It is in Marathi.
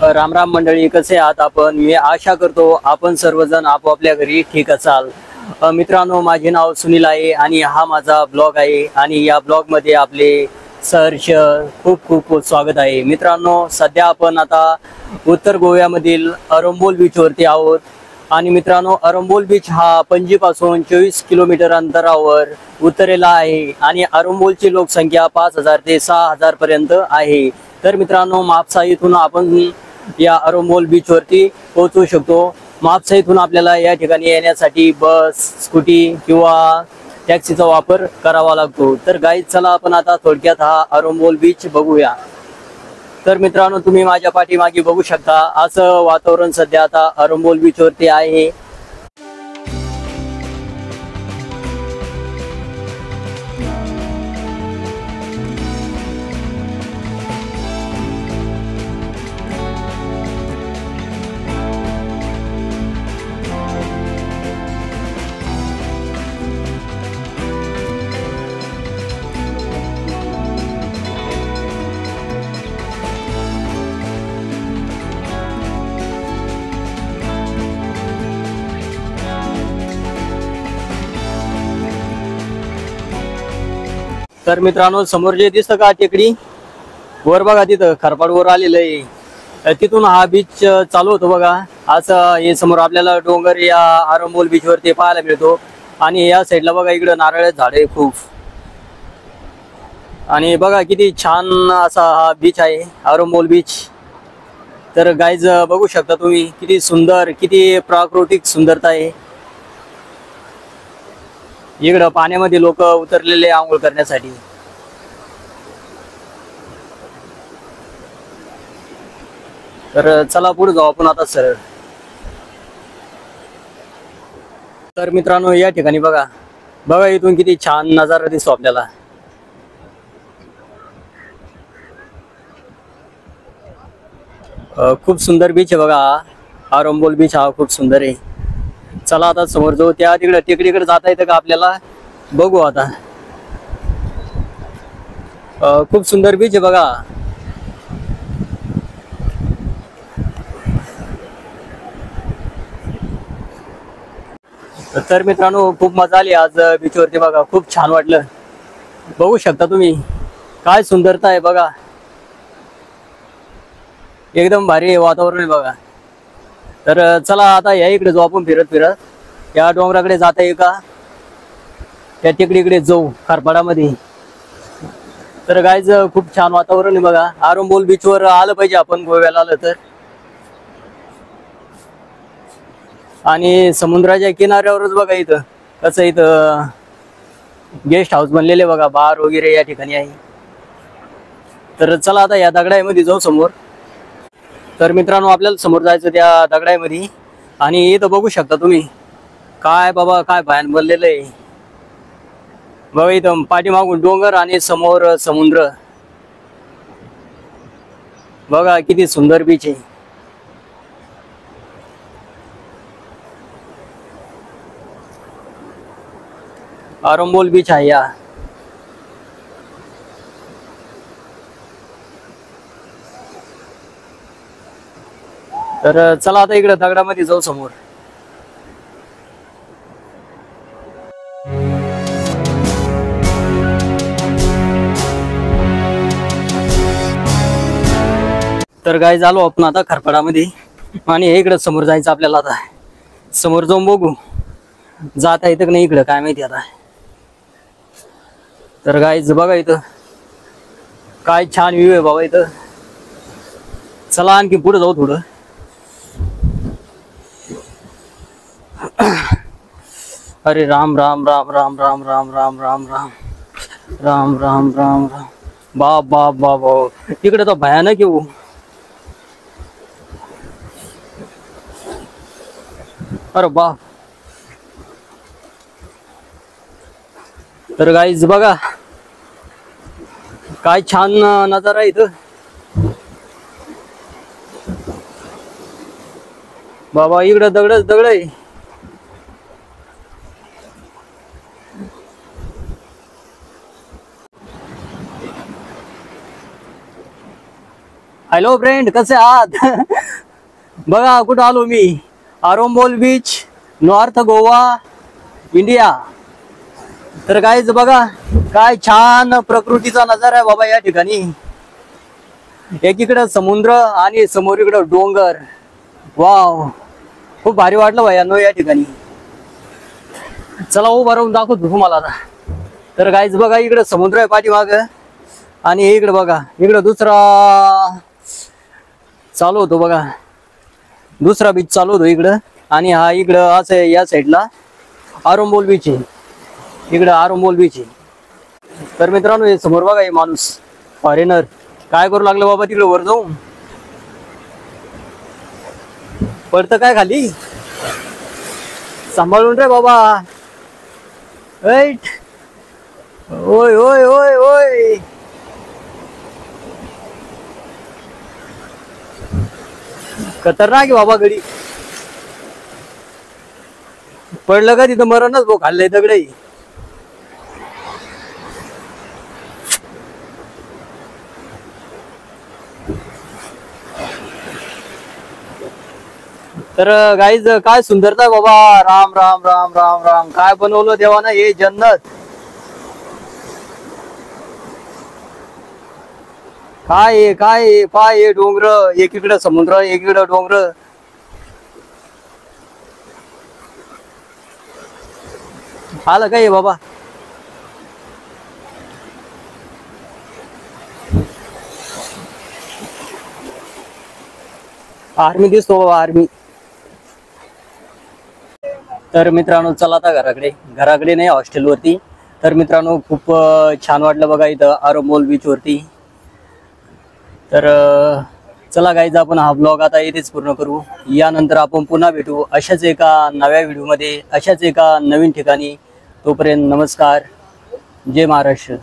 राम राम मंडळी, कसे आहात आपण? मी आशा करतो आपण सर्वजण आपापल्या घरी ठीक असाल. मित्रांनो, माझे नाव सुनील आहे आणि हा माझा ब्लॉग आहे आणि या ब्लॉग मध्ये आपले सहर्ष खूप खूप स्वागत आहे. मित्रांनो, सध्या आपण आता उत्तर गोव्यामधील अरंबोल बीच वरती आहोत आणि मित्रांनो, अरंबोल बीच हा पणजीपासून 24 किलोमीटर अंतरावर उत्तरेला आहे आणि अरंबोलची लोकसंख्या 5000 ते 6000 पर्यंत आहे. तर मित्रांनो, म्हापसा इथून आपण या अरंबोल बीच वरती पोहोचू शकतो. म्हापसा इथून आपल्याला या ठिकाणी येण्यासाठी बस, स्कूटी किंवा टॅक्सीचा वापर करावा लागतो. तर गाईज, चला आपण आता थोडक्यात हा अरंबोल बीच बघूया. तर मित्रांनो, तुम्ही माझ्या पाठीमागे बघू शकता, असं वातावरण सध्या आता अरंबोल बीच वरती आहे. तर मित्रांनो, समोर जे दिसतं का टेकडी वर बघा, तिथं खरपाड वर आलेलं आहे. तिथून हा बीच चालू होतो बघा. असं हे समोर आपल्याला डोंगर या अरंबोल बीच वरती पाहायला मिळतो आणि या साईडला बघा, इकडे नारळ झाड आहे खूप. आणि बघा किती छान असा हा बीच आहे, अरंबोल बीच. तर गाईज, बघू शकता तुम्ही किती सुंदर, किती प्राकृतिक सुंदरता आहे. इकडं पाण्यामध्ये लोक उतरलेले आंघोळ करण्यासाठी. तर चला पुढे जाऊ आपण आता सरळ. तर मित्रांनो, या ठिकाणी बघा बघा इथून किती छान नजारा दिसतो आपल्याला. खूप सुंदर बीच आहे बघा. अरंबोल बीच हा खूप सुंदर आहे. चला आता समोर जाऊ. त्या तिकडे टेकडीकडे जाता येतं का आपल्याला? बघू आता. खूप सुंदर बीच आहे बघा. तर मित्रांनो, खूप मजा आली आज बीच वरती बघा. खूप छान वाटलं. बघू शकता तुम्ही काय सुंदरता आहे बघा. एकदम भारी वातावरण आहे बघा. तर चला आता या इकडे जाऊ आपण फिरत फिरत. या डोंगराकडे जाता येईल का? त्या टेकडीकडे जाऊ खारपाडामध्ये. तर गाईज, खूप छान वातावरण आहे बघा. अरंबोल बीच वर आलं पाहिजे आपण गोव्याला आलं तर. आणि समुद्राच्या किनाऱ्यावरच बघा इथं कसं, इथं गेस्ट हाऊस बनलेले बघा, बार वगैरे या ठिकाणी आहे. तर चला आता या दगडामध्ये जाऊ समोर. तर मित्रांनो, आपल्याला समोर जायचं त्या दगडामध्ये. आणि इथं बघू शकता तुम्ही काय बाबा, काय भयान बनलेलं आहे बघा. इथं पाठीमागून डोंगर आणि समोर समुद्र. बघा किती सुंदर बीच आहे. अरंबोल बीच आहे या. तर चला आता इकडे दगडामध्ये जाऊ समोर. तर गाईज, आलो आपण आता खरपाडामध्ये आणि इकडे समोर जायचं आपल्याला. आता समोर जाऊन बघू जाता येतं का नाही इकडं, काय माहिती आता. तर गाईज बघा इथं काय छान व्ह्यू आहे बाबा इथं. चला आणखी पुढे जाऊ थोडं. अरे राम राम राम राम राम राम राम राम राम राम राम राम राम. बाप बाप बाप बाप, तिकडे तर भयानक येऊ. अरे बाप. तर गाईज बघा काय छान नजारा इथं. बाबा इकडे दगडच दगड आहे. हॅलो फ्रेंड, कसे आहात? बघा कुठं आलो मी, आरोंबोल बीच, नॉर्थ गोवा, इंडिया. तर कायच बघा, काय छान प्रकृतीचा नजारा आहे बाबा या ठिकाणी. एकीकडे समुद्र आणि समोर इकडं डोंगर. वाव, खूप भारी वाटलं भाई या ठिकाणी. चला उभा राहून दाखवतो तुम्हाला आता. तर कायच बघा, इकडे समुद्र आहे पाठीमाग आणि इकडे बघा, इकडे दुसरा चालू होतो बघा, दुसरा बीच चालू होतो इकडं. आणि हा इकडं असं या साईडला आरोंबोल बीच आहे, इकडं आरोंबोल बीच आहे. तर मित्रांनो, हे समोर बघा, हे माणूस फॉरेनर काय करू लागलं बाबा तिकडे वर जाऊन. पडतं काय खाली, सांभाळून रे बाबा. ऐट, ओय ओय ओय ओय. खतरनाक आहे बाबा गडी. पडलं का तिथं मरणच भाऊ, खाल्लंय दगडे. तर गाईज काय सुंदरता आहे बाबा. राम राम राम राम राम. काय बनवलं देवानं हे जन्नत. काय पाय डोंगर, एकीकडे समुद्र एकीकडे डोंगर. आलं काय बाबा. आर्मी दिसतो बाबा, आर्मी. तर मित्रांनो चला आता घराकडे नाही, हॉस्टेलवरती. तर मित्रांनो खूप छान वाटलं बघा इथं आरोंबोल बीच वरती. तर चला गाईज, आपण हा ब्लॉग आता इथेच पूर्ण करू. यानंतर आपण पुन्हा भेटू अशाच एका नव्या व्हिडिओमध्ये, अशाच एका नवीन ठिकाणी. तोपर्यंत नमस्कार, जय महाराष्ट्र.